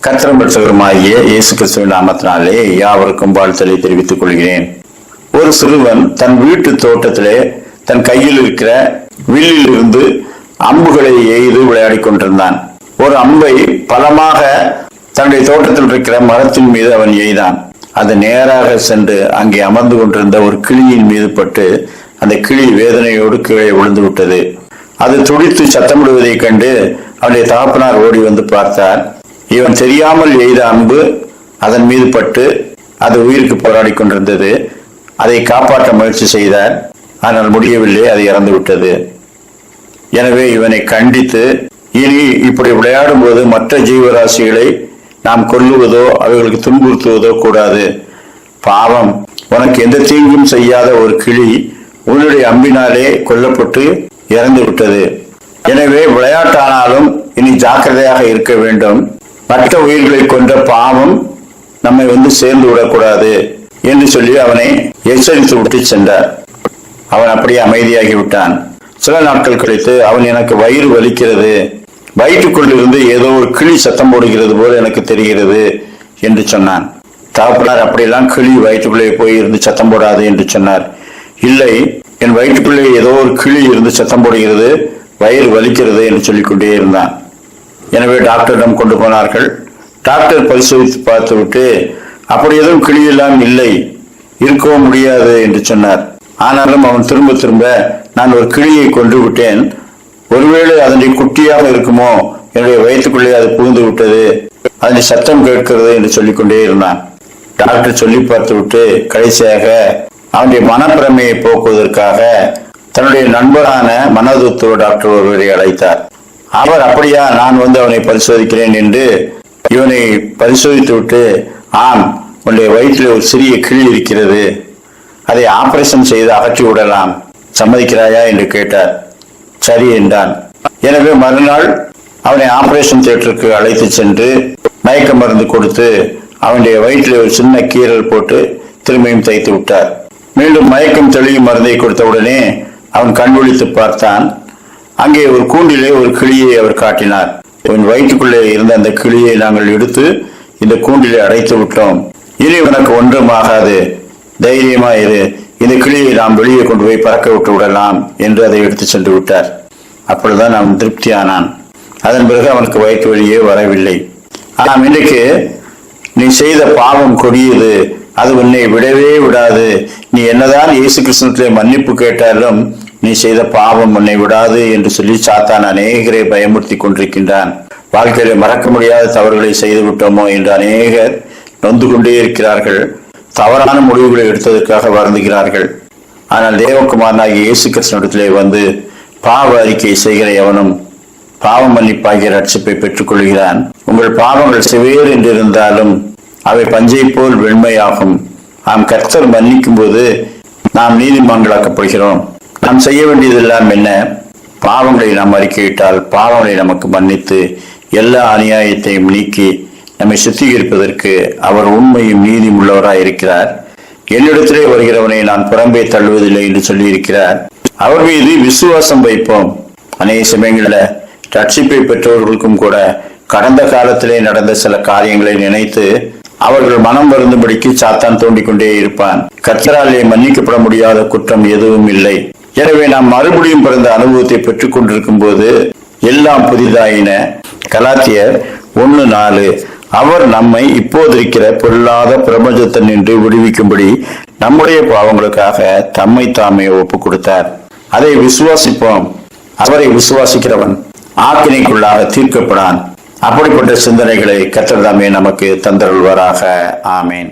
கர்த்தரும் இரட்சகருமாகிய இயேசு கிறிஸ்துவின் நாமத்தினாலே யாவருக்கும் வாழ்த்தலை தெரிவித்துக் கொள்கிறேன். ஒரு சிறுவன் தன் வீட்டு தோட்டத்திலே தன் கையில் இருக்கிற வில்லில் இருந்து அம்புகளை எய்து விளையாடி கொண்டிருந்தான். ஒரு அம்பை பலமாக தன்னுடைய தோட்டத்தில் இருக்கிற மரத்தின் மீது அவன் எய்தான். அது நேராக சென்று அங்கே அமர்ந்து கொண்டிருந்த ஒரு கிளியின் மீது பட்டு அந்த கிளி வேதனையோடு கீழே விழுந்து விட்டது. அது துடித்து சத்தமிடுவதைக் கண்டு அவனுடைய தகப்பனார் ஓடி வந்து பார்த்தார். இவன் தெரியாமல் எய்த அம்பு அதன் மீது பட்டு அது உயிருக்கு போராடி கொண்டிருந்தது. அதை காப்பாற்ற முயற்சி செய்தார். ஆனால் முடியவில்லை, அது இறந்து விட்டது. எனவே இவனை கண்டித்து, இனி இப்படி விளையாடும் போது மற்ற ஜீவராசிகளை நாம் கொல்லுவதோ அவைகளுக்கு துன்புறுத்துவதோ கூடாது. பாவம், உனக்கு எந்த தீங்கும் செய்யாத ஒரு கிளி உன்னுடைய அம்பினாலே கொல்லப்பட்டு இறந்து விட்டது. எனவே விளையாட்டானாலும் இனி ஜாக்கிரதையாக இருக்க வேண்டும். மற்ற உயிர்களை கொண்ட பாவம் நம்மை சேர்ந்து விடக்கூடாது என்று சொல்லி அவனை எச்சரித்து விட்டு சென்றார். அவன் அப்படியே அமைதியாகி விட்டான். சில நாட்கள் கழித்து அவன், எனக்கு வயிறு வலிக்கிறது, வயிற்றுக்குள்ளிருந்து ஏதோ ஒரு கிளி சத்தம் போடுகிறது போல எனக்கு தெரிகிறது என்று சொன்னான். தகப்பனார், அப்படியெல்லாம் கிளி வயிற்றுக்குள்ளே போய் இருந்து சத்தம் போடாது என்று சொன்னார். இல்லை, என் வயிற்றுக்குள்ளே ஏதோ ஒரு கிளி இருந்து சத்தம் போடுகிறது, வயிறு வலிக்கிறது என்று சொல்லிக்கொண்டே இருந்தான். எனவே டாக்டரிடம் கொண்டு போனார்கள். டாக்டர் பரிசோதித்து பார்த்து விட்டு, அப்படி எதுவும் கிளியெல்லாம் இல்லை, இருக்கவும் முடியாது என்று சொன்னார். ஆனாலும் அவன் திரும்ப திரும்ப, நான் ஒரு கிளியை கொன்று விட்டேன், ஒருவேளை அதனுடைய குட்டியாக இருக்குமோ, என்னுடைய வயிற்றுக்குள்ளே அது புகுந்து விட்டது, அதனுடைய சத்தம் கேட்கிறது என்று சொல்லிக்கொண்டே இருந்தான். டாக்டர் சொல்லி பார்த்து விட்டு கடைசியாக அவனுடைய மனப்பிரமையை போக்குவதற்காக தன்னுடைய நண்பரான மனோதத்துவ டாக்டர் ஒருவரை அழைத்தார். அவர், அப்படியா, நான் அவனை பரிசோதிக்கிறேன் என்று இவனை பரிசோதித்து விட்டு, ஆம், உன்னுடைய வயிற்றில் ஒரு சிறிய கிளி இருக்கிறது, அதை ஆபரேஷன் செய்து அகற்றி விடலாம், சம்மதிக்கிறாயா என்று கேட்டார். சரி என்றான். எனவே மறுநாள் அவனை ஆபரேஷன் தியேட்டருக்கு அழைத்து சென்று மயக்க மருந்து கொடுத்து அவனுடைய வயிற்றில் ஒரு சின்ன கீறல் போட்டு திரும்பியும் தைத்து விட்டார். மீண்டும் மயக்கம் தெளியும் மருந்தை கொடுத்தவுடனே அவன் கண் விழித்து பார்த்தான். அங்கே ஒரு கூண்டிலே ஒரு கிளியை அவர் காட்டினார். இவன் வயிற்றுக்குள்ளே இருந்த அந்த கிளியை நாங்கள் எடுத்து இந்த கூண்டிலே அடைத்து விட்டோம், இனி உனக்கு ஒன்றும் ஆகாது, தைரியமா இரு, இந்த கிளியை நாம் வெளியே கொண்டு போய் பறக்க விட்டு விடலாம் என்று அதை எடுத்து சென்று விட்டார். அப்பொழுதுதான் அவன் திருப்தியானான். அதன் பிறகு அவனுக்கு வயிற்று வழியே வரவில்லை. ஆனால் இன்றைக்கு நீ செய்த பாவம் கொடியது, அது உன்னை விடவே விடாது. நீ என்னதான் இயேசு கிறிஸ்துவிலே மன்னிப்பு கேட்டாலும் நீ செய்த பாவம் உன்னை விடாது என்று சொல்லி சாத்தான் அநேகரை பயமுறுத்தி கொண்டிருக்கின்றான். வாழ்க்கையில மறக்க முடியாத தவறுகளை செய்து விட்டோமோ என்று அநேகர் நொந்து கொண்டே இருக்கிறார்கள். தவறான முடிவுகளை எடுத்ததற்காக வருந்துகிறார்கள். ஆனால் தேவகுமாரனாகிய இயேசு கிறிஸ்துவிடத்திலே பாவ அறிக்கை செய்கிற எவனும் பாவ மன்னிப்பாகிய ரட்சிப்பை பெற்றுக் கொள்கிறான். உங்கள் பாவங்கள் சிவேர் என்றிருந்தாலும் அவை பஞ்சை போல் வெண்மையாகும். நாம் கர்த்தர் மன்னிக்கும் போது நாம் நீதிமான்களாக்கப்படுகிறோம். நாம் செய்ய வேண்டியதெல்லாம் என்ன? பாவங்களை நாம் அறிக்கையிட்டால் பாவங்களை நமக்கு மன்னித்து எல்லா அநியாயத்தையும் நீக்கி நம்மை சுத்திகரிப்பதற்கு அவர் உண்மையும் நீதியும் உள்ளவராய் இருக்கிறார். என்னிடத்திலே வருகிறவனை நான் புறம்பே தள்ளுவதில்லை என்று சொல்லி இருக்கிறார். அவர் மீது விசுவாசம் வைப்போம். அநேக சமயங்களில் ரட்சிப்பை பெற்றவர்களுக்கும் கூட கடந்த காலத்திலே நடந்த சில காரியங்களை நினைத்து அவர்கள் மனம் வருந்தும்படிக்கு சாத்தான் தோண்டிக்கொண்டே இருப்பான். கர்த்தராலே மன்னிக்கப்பட முடியாத குற்றம் எதுவும் இல்லை. எனவே நாம் மறுபடியும் பிறந்த அனுபவத்தை பெற்றுக் கொண்டிருக்கும் போது எல்லாம் புதிதாயின. கலாத்தியர் 1:4. அவர் நம்மை இப்போதிருக்கிற பொல்லாத பிரபஞ்சத்தில் நின்று விடுவிக்கும்படி நம்முடைய பாவங்களுக்காக தம்மை தாமே ஒப்பு கொடுத்தார். அதை விசுவாசிப்போம். அவரை விசுவாசிக்கிறவன் ஆக்கினைக்குள்ளாக தீர்க்கப்படான். அப்படிப்பட்ட சிந்தனைகளை கர்த்தர் தாமே நமக்கு தந்தருள்வாராக. ஆமேன்.